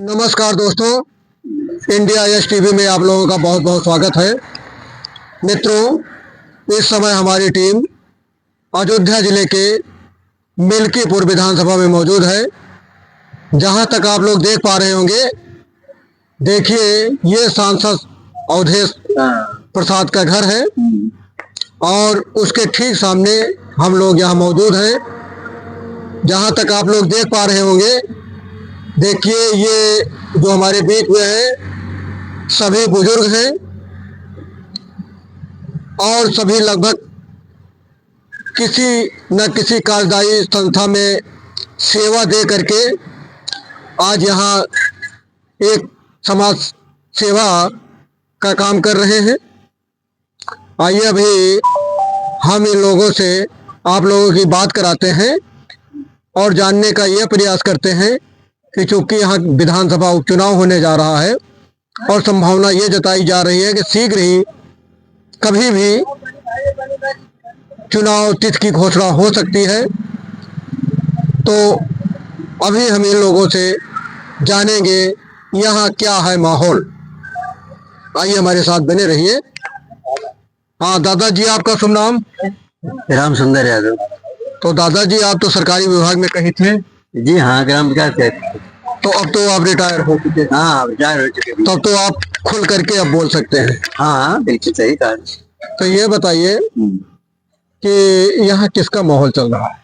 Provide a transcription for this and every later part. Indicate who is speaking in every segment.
Speaker 1: नमस्कार दोस्तों, India S TV में आप लोगों का बहुत बहुत स्वागत है। मित्रों, इस समय हमारी टीम अयोध्या जिले के मिल्कीपुर विधानसभा में मौजूद है। जहां तक आप लोग देख पा रहे होंगे, देखिए ये सांसद अवधेश प्रसाद का घर है और उसके ठीक सामने हम लोग यहाँ मौजूद हैं। जहां तक आप लोग देख पा रहे होंगे, देखिए ये जो हमारे बीच में है सभी बुजुर्ग हैं और सभी लगभग किसी न किसी कार्यदायी संस्था में सेवा दे करके आज यहाँ एक समाज सेवा का काम कर रहे हैं। आइए अभी हम इन लोगों से आप लोगों की बात कराते हैं और जानने का यह प्रयास करते हैं कि चूंकि यहाँ विधानसभा उपचुनाव होने जा रहा है और संभावना ये जताई जा रही है कि शीघ्र ही कभी भी चुनाव तिथि की घोषणा हो सकती है, तो अभी हम इन लोगों से जानेंगे यहाँ क्या है माहौल। आइए हमारे साथ बने रहिए। हाँ दादाजी, आपका शुभ नाम?
Speaker 2: राम सुंदर यादव।
Speaker 1: तो दादाजी, आप तो सरकारी विभाग में कहीं थे?
Speaker 2: जी हाँ, ग्राम विकास है।
Speaker 1: तो अब तो आप रिटायर हो चुके?
Speaker 2: हाँ, रिटायर हो चुके।
Speaker 1: तब तो आप खुल करके अब बोल सकते हैं।
Speaker 2: हाँ, बिल्कुल सही कहा।
Speaker 1: तो ये बताइए कि यहाँ किसका माहौल चल रहा है?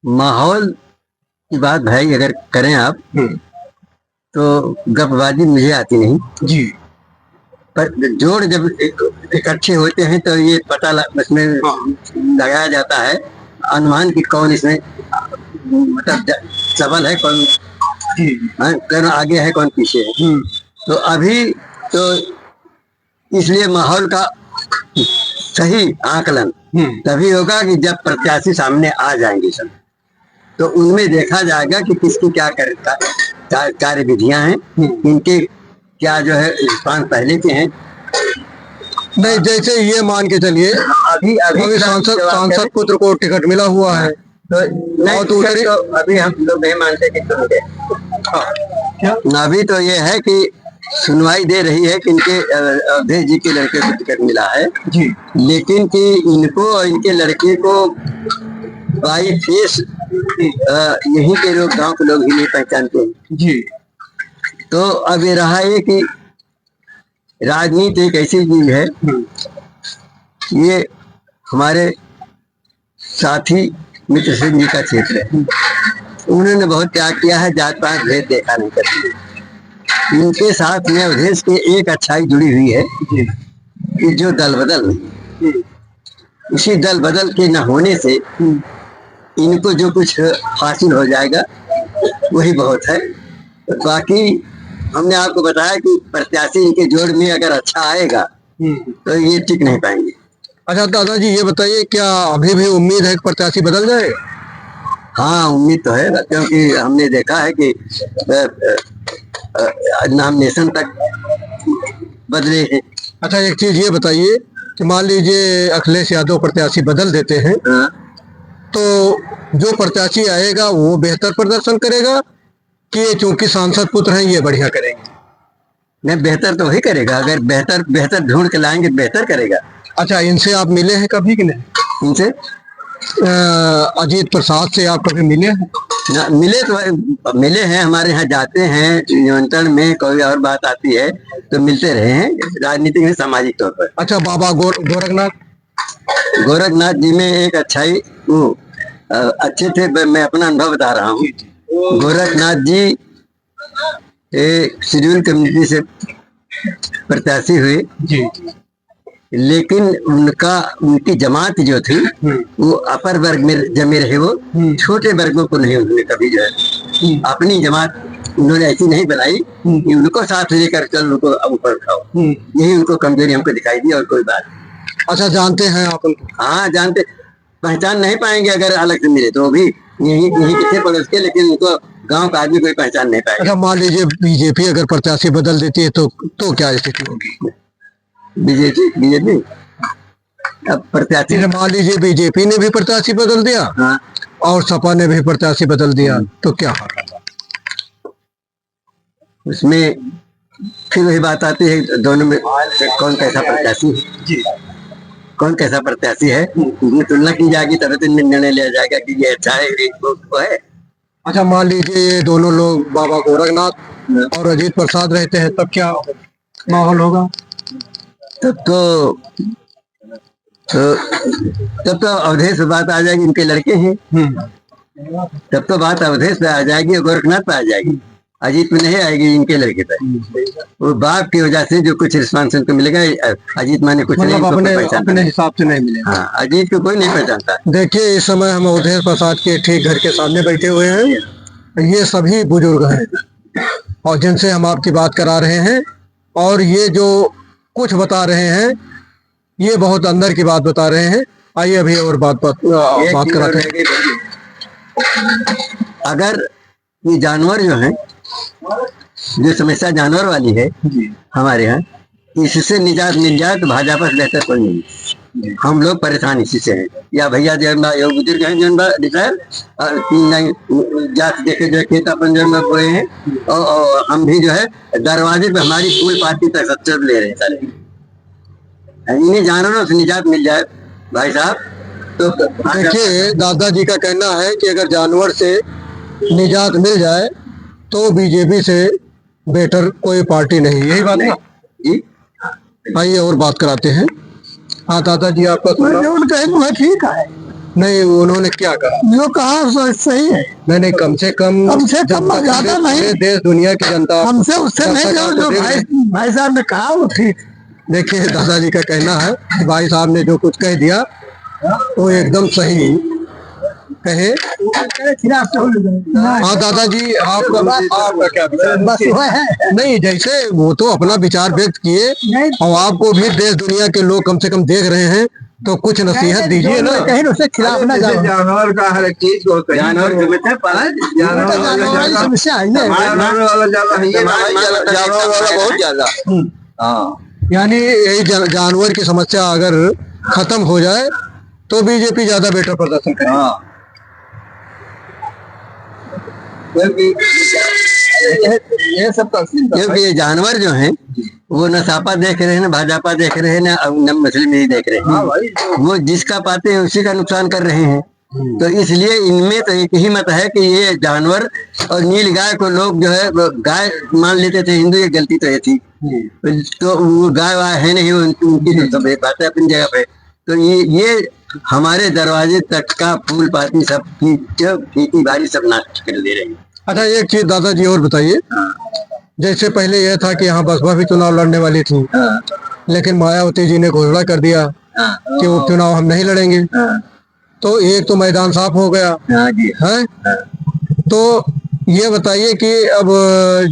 Speaker 2: माहौल की बात भाई अगर करें आप तो गपबाजी मुझे आती नहीं
Speaker 1: जी,
Speaker 2: पर जोड़ जब इकट्ठे होते हैं तो ये पता इसमें लगाया जाता है अनुमान कि कौन इसमें मतलब सबल है, कौन कौन आगे है, कौन पीछे है। तो अभी तो इसलिए माहौल का सही आकलन तभी होगा कि जब प्रत्याशी सामने आ जाएंगे सब, तो उनमें देखा जाएगा कि किसकी क्या कार्य विधियां हैं, इनके क्या जो है रिस्पांस पहले के हैं।
Speaker 1: नहीं, जैसे ये मान के चलिए अभी सांसद पुत्र को टिकट मिला हुआ है
Speaker 2: तो नहीं, तो अभी हम लोग नहीं मानते कि अभी तो ये है कि सुनवाई दे रही है कि इनके अवधेश जी के लड़के को टिकट मिला है
Speaker 1: जी,
Speaker 2: लेकिन कि इनको और इनके लड़के को बाई फेस यहीं के लोग, गांव के लोग ही नहीं पहचानते हैं
Speaker 1: जी।
Speaker 2: तो अब ये रहा है कि राजनीति एक ऐसी चीज है, ये हमारे साथी मित्र सिंह जी का क्षेत्र है। उन्होंने बहुत त्याग किया है, जात पात भेद देखा नहीं करती। इनके साथ में अवधेश के एक अच्छाई जुड़ी हुई है कि जो दल बदल नहीं, इसी दल बदल के न होने से इनको जो कुछ हासिल हो जाएगा वही बहुत है। बाकी हमने आपको बताया कि प्रत्याशी इनके जोड़ में अगर अच्छा आएगा तो ये टिक नहीं पाएंगे।
Speaker 1: अच्छा दादाजी, ये बताइए क्या अभी भी उम्मीद है कि प्रत्याशी बदल जाए?
Speaker 2: हाँ, उम्मीद तो है, क्योंकि हमने देखा है कि नॉमिनेशन तक बदले हैं।
Speaker 1: अच्छा, एक चीज ये बताइए कि मान लीजिए अखिलेश यादव प्रत्याशी बदल देते हैं, तो जो प्रत्याशी आएगा वो बेहतर प्रदर्शन करेगा कि चूंकि सांसद पुत्र हैं ये बढ़िया करेंगे?
Speaker 2: नहीं, बेहतर तो वही करेगा। अगर बेहतर ढूंढ के लाएंगे बेहतर करेगा।
Speaker 1: अच्छा, इनसे आप मिले हैं कभी कि नहीं?
Speaker 2: इनसे
Speaker 1: अजीत प्रसाद से आप कभी मिले हैं?
Speaker 2: ना, मिले तो मिले हैं, हमारे यहाँ जाते हैं निमंत्रण में, कोई और बात आती है तो मिलते रहे हैं राजनीतिक में, सामाजिक तौर पर।
Speaker 1: अच्छा, बाबा
Speaker 2: गोरखनाथ जी में एक अच्छाई वो अच्छे थे। मैं अपना अनुभव बता रहा हूँ। गोरखनाथ जी शेड्यूल कम्युनिटी से प्रत्याशी हुए जी, लेकिन उनकी जमात जो थी वो अपर वर्ग में जमे रहे। वो छोटे वर्गों को नहीं, उन्होंने कभी जो है अपनी जमात उन्होंने ऐसी नहीं बनाई कि उनको साथ लेकर चल उनको ऊपर उठाओ। यही उनको कमजोरी हमको दिखाई दी और कोई बात।
Speaker 1: अच्छा, जानते हैं आप उनको?
Speaker 2: हाँ, जानते, पहचान नहीं पाएंगे अगर अलग से मिले तो भी यही किसी पड़ोस के, लेकिन उनको गांव का आदमी कोई पहचान नहीं पाएगा।
Speaker 1: अच्छा, मान लीजिए बीजेपी अगर प्रत्याशी बदल देती है तो क्या स्थिति होगी?
Speaker 2: बीजेपी अब प्रत्याशी,
Speaker 1: मान लीजिए बीजेपी ने भी प्रत्याशी बदल दिया,
Speaker 2: हाँ,
Speaker 1: और सपा ने भी प्रत्याशी बदल दिया, तो क्या होगा?
Speaker 2: उसमें फिर वही बात आती है दोनों में कौन कैसा प्रत्याशी है, कौन कैसा प्रत्याशी है, उसमें तुलना की जाएगी तब तो निर्णय लिया जाएगा कि ये अच्छा है ये वो है।
Speaker 1: अच्छा, मान लीजिए ये दोनों लोग बाबा गोरखनाथ और अजीत प्रसाद रहते हैं, तब क्या माहौल होगा?
Speaker 2: तब तो अवधेश पे बात आ जाएगी, इनके लड़के हैं, तब तो बात अवधेश पे आ जाएगी और गोरखनाथ पे आ जाएगी, अजीत पे नहीं आएगी, इनके लड़के पे। वो बाप की वजह से जो कुछ रिस्पॉन्स उनको मिलेगा, अजीत माने कुछ नहीं,
Speaker 1: मतलब
Speaker 2: इनको
Speaker 1: अपने अपने हिसाब से नहीं मिलेगा।
Speaker 2: हाँ, अजीत को कोई नहीं पहचानता।
Speaker 1: देखिए, इस समय हम अवधेश प्रसाद के ठीक घर के सामने बैठे हुए हैं। ये सभी बुजुर्ग हैं और जिनसे हम आपकी बात करा रहे हैं, और ये जो कुछ बता रहे हैं ये बहुत अंदर की बात बता रहे हैं। आइए अभी और बात कराते हैं।
Speaker 2: अगर ये जानवर जो है, जो समस्या जानवर वाली है हमारे यहाँ, इससे निजात मिल जाए तो भाजपा से बेहतर कोई नहीं। हम लोग परेशान इसी से हैं। या भैया जो बुजुर्ग हैं जो जात देखे जो खेत अपन जो बोए हैं, और हम भी जो है दरवाजे पे हमारी फूल पार्टी तक सच्चर ले रहे हैं सारे। इन्हीं जानवरों से निजात मिल जाए भाई साहब तो।
Speaker 1: देखिए, दादाजी का कहना है कि अगर जानवर से निजात मिल जाए तो बीजेपी से बेटर कोई पार्टी नहीं, यही बात है
Speaker 2: जी।
Speaker 1: आइए और बात कराते हैं। हाँ दादाजी, आपका
Speaker 3: उनका ठीक है।
Speaker 1: नहीं, उन्होंने क्या कहा?
Speaker 3: जो कहा सही है।
Speaker 1: नहीं, कम से कम
Speaker 3: ज्यादा नहीं,
Speaker 1: देश दुनिया की जनता
Speaker 3: हमसे उससे नहीं, जो भाई साहब ने कहा वो ठीक।
Speaker 1: देखिए, दादाजी का कहना है कि भाई साहब ने जो कुछ कह दिया वो एकदम सही कहे। हाँ दादाजी, आपका क्या विचार?
Speaker 3: बस वो है।
Speaker 1: नहीं, जैसे वो तो अपना विचार व्यक्त किए, और आपको भी देश दुनिया के लोग कम से कम देख रहे हैं, तो कुछ नसीहत दीजिए ना।
Speaker 3: कहीं उसके खिलाफ ना जाओ।
Speaker 4: जानवर का हर एक चीज को
Speaker 2: जानवर
Speaker 3: समस्या है
Speaker 2: बहुत ज्यादा।
Speaker 4: हाँ,
Speaker 1: यानी यही जानवर की समस्या अगर खत्म हो जाए तो बीजेपी ज्यादा बेटर प्रदर्शन करे।
Speaker 4: हाँ, ये सब
Speaker 2: क्योंकि ये जानवर जो हैं वो न सापा देख रहे हैं, न भाजपा देख रहे हैं, न मुस्लिम नहीं देख रहे हैं। वो जिसका पाते हैं उसी का नुकसान कर रहे हैं। तो इसलिए इनमें तो एक ही मत है कि ये जानवर और नील गाय को लोग जो है गाय मान लेते थे हिंदू, ये गलती तो ये थी। तो वो गाय वाय है नहीं, उनकी तो सब एक बात है अपनी जगह पे। तो ये हमारे दरवाजे तक का फूल पाती सब खेती बाड़ी सब नाश कर दे रहे हैं।
Speaker 1: अच्छा, एक चीज दादाजी और बताइए। जैसे पहले यह था कि यहाँ बसपा भी चुनाव लड़ने वाली थी, लेकिन मायावती जी ने घोषणा कर दिया कि उपचुनाव हम नहीं लड़ेंगे, तो एक तो मैदान साफ हो गया है। तो ये बताइए कि अब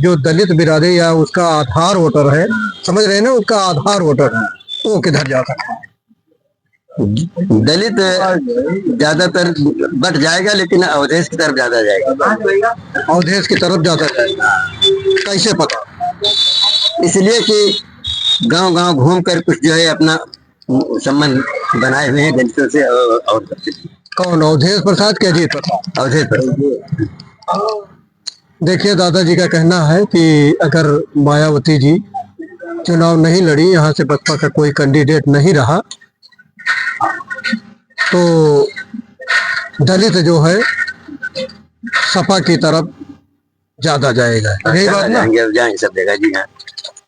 Speaker 1: जो दलित बिरादरी या उसका आधार वोटर है, समझ रहे हैं ना, उसका आधार वोटर वो किधर जा सकता है?
Speaker 2: दलित ज्यादातर बट जाएगा, लेकिन अवधेश की तरफ ज्यादा जाएगा।
Speaker 1: अवधेश की तरफ ज्यादा जाएगा, कैसे पता?
Speaker 2: इसलिए कि गांव गांव घूम कर कुछ जो है अपना संबंध बनाए हुए हैं दलितों से। और
Speaker 1: कौन, अवधेश प्रसाद के अजीत प्रसाद?
Speaker 2: अवधेश प्रसाद।
Speaker 1: देखिए, दादाजी का कहना है कि अगर मायावती जी चुनाव नहीं लड़ी, यहाँ से बसपा का कोई कैंडिडेट नहीं रहा, तो दलित जो है सपा की तरफ ज्यादा जाएगा, यही बात ना?
Speaker 2: जाएंगे सब जगह जी। हाँ।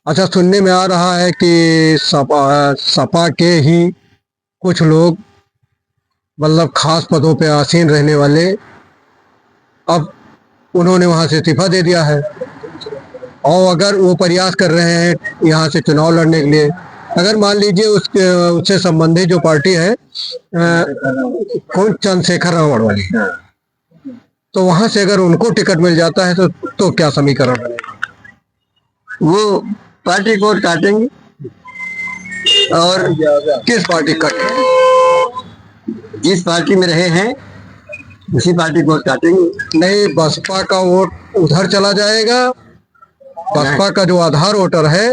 Speaker 1: अच्छा, सुनने में आ रहा है कि सपा के ही कुछ लोग, मतलब खास पदों पे आसीन रहने वाले, अब उन्होंने वहां से इस्तीफा दे दिया है, और अगर वो प्रयास कर रहे हैं यहाँ से चुनाव लड़ने के लिए, अगर मान लीजिए उससे संबंधित जो पार्टी है कौन, चंद्रशेखर रावण वाली, तो वहां से अगर उनको टिकट मिल जाता है तो क्या समीकरण बनेगा?
Speaker 2: वो पार्टी कोड काटेंगे। और
Speaker 1: किस पार्टी कट?
Speaker 2: जिस पार्टी में रहे हैं उसी पार्टी कोड काटेंगे।
Speaker 1: नहीं, बसपा का वोट उधर चला जाएगा, बसपा का जो आधार वोटर है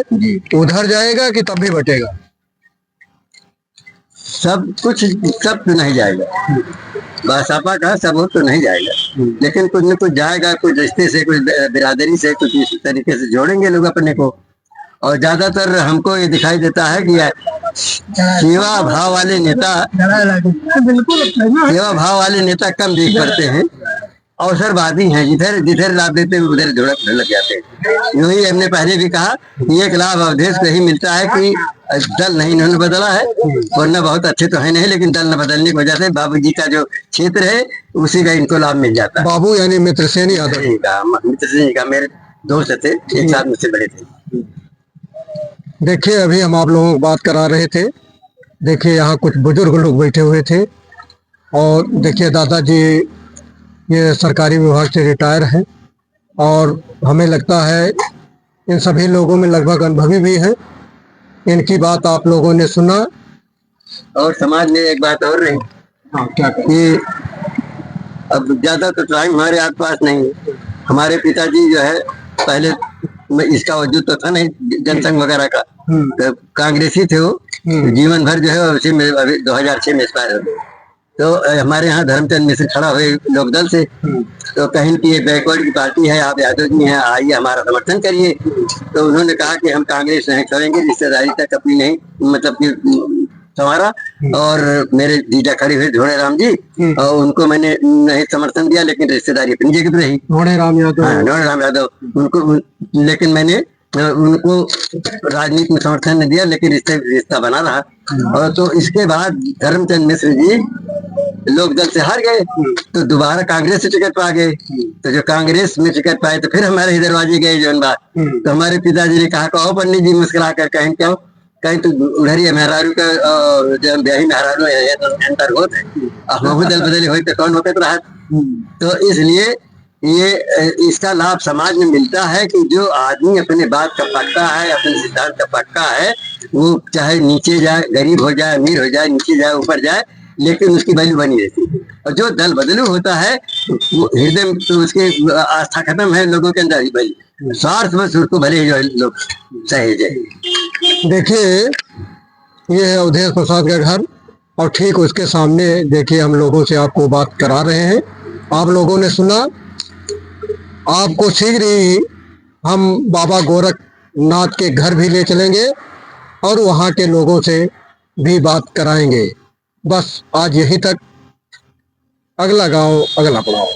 Speaker 1: उधर जाएगा कि तब भी बटेगा?
Speaker 2: सब कुछ सब तो नहीं जाएगा, बसपा का सब वो तो नहीं जाएगा, लेकिन कुछ न कुछ जाएगा, कुछ रिश्ते से, कुछ बिरादरी से, कुछ इस तरीके से जोड़ेंगे लोग अपने को। और ज्यादातर हमको ये दिखाई देता है कि सेवा भाव वाले नेता
Speaker 3: बिल्कुल
Speaker 2: सेवा भाव वाले नेता कम देख पड़ते हैं, अवसरवादी हैं, जिधर जिधर लाभ देते हैं उधर लग जाते हैं। यूं ही हमने पहले भी कहा कि एक लाभ अवधेश को ही मिलता है कि दल नहीं इन्होंने बदला है, वरना बहुत अच्छे तो है नहीं, लेकिन दल न बदलने की वजह से बाबू जी का जो क्षेत्र है उसी का इनको लाभ मिल जाता है।
Speaker 1: बाबू यानी मित्रसेन यादव,
Speaker 2: मित्रसेन का मेरे दोस्त थे, एक साथ मुझसे बड़े थे।
Speaker 1: देखिए अभी हम आप लोगों को बात करा रहे थे, देखिए यहाँ कुछ बुजुर्ग लोग बैठे हुए थे, और देखिए दादाजी ये सरकारी विभाग से रिटायर हैं, और हमें लगता है इन सभी लोगों में लगभग अनुभवी भी हैं। इनकी बात आप लोगों ने सुना।
Speaker 2: और समाज में एक बात और रही
Speaker 1: क्या
Speaker 2: कि अब ज्यादा तो टाइम हमारे आस पास नहीं है। हमारे पिताजी जो है पहले इसका वजूद तो था नहीं, जनसंघ वगैरह का, तो कांग्रेसी थे वो, जीवन भर जो है उसी में, अभी 2006 में एक्सपायर हो गए। तो हमारे यहाँ धर्मचंद मिश्र खड़ा हुए लोकदल से, तो कहीं की ये बैकवर्ड की पार्टी है, आप यादव जी हैं, आइए हमारा समर्थन करिए। तो उन्होंने कहा कि हम कांग्रेस नहीं छोड़ेंगे, रिश्तेदारी तक अपनी नहीं, मतलब कि हमारा। और मेरे जीजा खड़ी हुई धोड़े राम जी, और उनको मैंने नहीं समर्थन दिया, लेकिन रिश्तेदारी अपनी जगह रही।
Speaker 1: धोड़े राम यादव,
Speaker 2: हाँ, धोड़े राम यादव, उनको, लेकिन मैंने उनको राजनीति में समर्थन नहीं दिया, लेकिन रिश्ता बना रहा। और तो इसके बाद धर्मचंद मिश्र जी लोक दल से हार गए, तो दोबारा कांग्रेस से टिकट पा गए। तो जो कांग्रेस में टिकट पाए तो फिर हमारे ही दरवाजे गए जो बात। तो हमारे पिताजी ने कहा कहो पंडित जी मुस्कुरा कर, कहें क्यों, कहीं तो उधर मेहरारू का जो ब्याही मेहरारू अंतर होते, अब दल बदले हो तो कौन होते रहा। तो इसलिए ये इसका लाभ समाज में मिलता है कि जो आदमी अपने बात का पक्का है, अपने सिद्धांत का पक्का है, वो चाहे नीचे जाए, गरीब हो जाए, अमीर हो जाए, नीचे जाए, ऊपर जाए, लेकिन उसकी वैल्यू बनी रहती है। और जो दल बदलू होता है वो हृदय में तो उसके आस्था खत्म है लोगों के अंदर, भाई स्वार्थ में उसको भले जो लोग सहेज है।
Speaker 1: देखिए ये है अवधेश प्रसाद का घर, और ठीक उसके सामने देखिए हम लोगों से आपको बात करा रहे हैं। आप लोगों ने सुना, आपको शीघ्र ही हम बाबा गोरखनाथ के घर भी ले चलेंगे और वहाँ के लोगों से भी बात कराएंगे। बस आज यहीं तक, अगला गांव अगला पड़ाव।